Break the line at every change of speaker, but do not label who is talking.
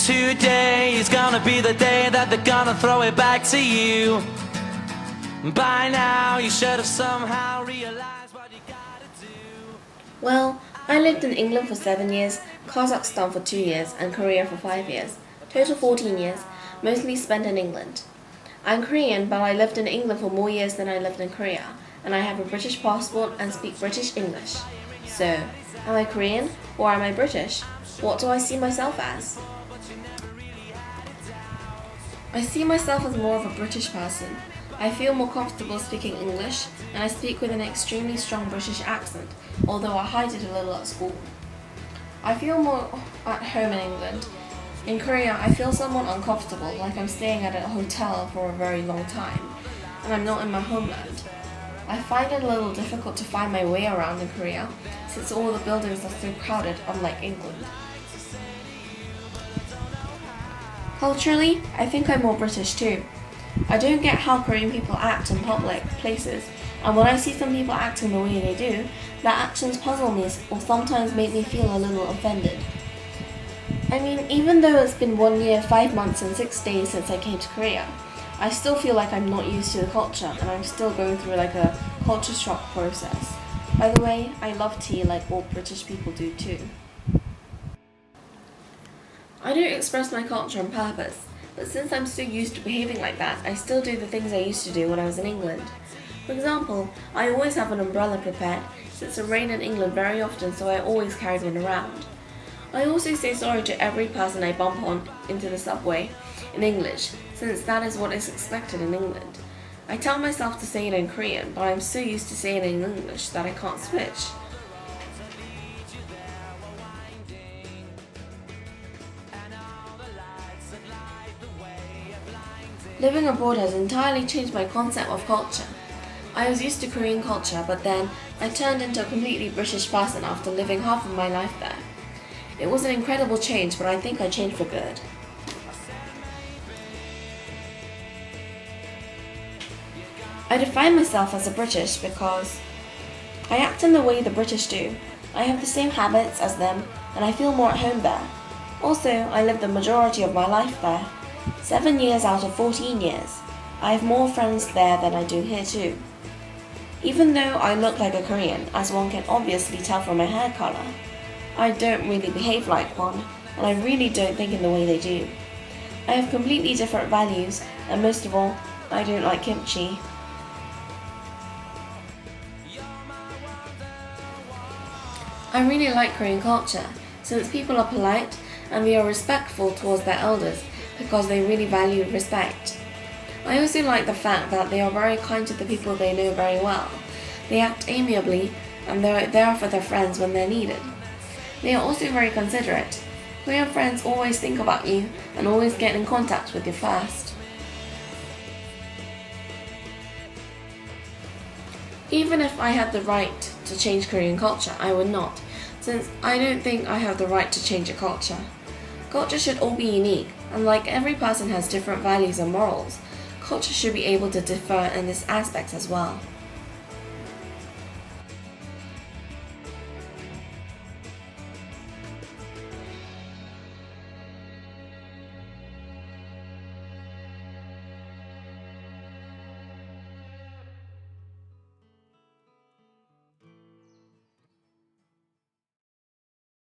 today is gonna be the day that they're gonna throw it back to you. By now you should have somehow realized what you gotta do.
Well, I lived in England for 7 years, Kazakhstan for 2 years, and Korea for 5 years. Total 14 years, mostly spent in England. I'm Korean, but I lived in England for more years than I lived in Korea, and I have a British passport and speak British English. So, am I Korean or am I British? What do I see myself as? I see myself as more of a British person. I feel more comfortable speaking English, and I speak with an extremely strong British accent, although I hide it a little at school. I feel more at home in England. In Korea, I feel somewhat uncomfortable, like I'm staying at a hotel for a very long time, and I'm not in my homeland. I find it a little difficult to find my way around in Korea, since all the buildings are so crowded, unlike England. Culturally, I think I'm more British too. I don't get how Korean people act in public places, and when I see some people acting the way they do, their actions puzzle me or sometimes make me feel a little offended. I mean, even though it's been 1 year, 5 months, and 6 days since I came to Korea, I still feel like I'm not used to the culture, and I'm still going through like a culture shock process. By the way, I love tea like all British people do too. I don't express my culture on purpose, but since I'm so used to behaving like that, I still do the things I used to do when I was in England. For example, I always have an umbrella prepared, since it rains in England very often, so I always carry one around. I also say sorry to every person I bump on into the subway in English, since that is what is expected in England. I tell myself to say it in Korean, but I'm so used to saying it in English that I can't switch. Living abroad has entirely changed my concept of culture. I was used to Korean culture, but then I turned into a completely British person after living half of my life there. It was an incredible change, but I think I changed for good. I define myself as a British because I act in the way the British do. I have the same habits as them, and I feel more at home there. Also, I lived the majority of my life there. 7 years out of 14 years. I have more friends there than I do here too. Even though I look like a Korean, as one can obviously tell from my hair color, I don't really behave like one, and I really don't think in the way they do. I have completely different values, and most of all, I don't like kimchi. I really like Korean culture, since people are polite and they are respectful towards their elders because they really value respect. I also like the fact that they are very kind to the people they know very well. They act amiably and they're there for their friends when they're needed. They are also very considerate. Korean friends always think about you and always get in contact with you first. Even if I had the right to change Korean culture, I would not, since I don't think I have the right to change a culture. Culture should all be unique, and like every person has different values and morals, culture should be able to differ in this aspect as well.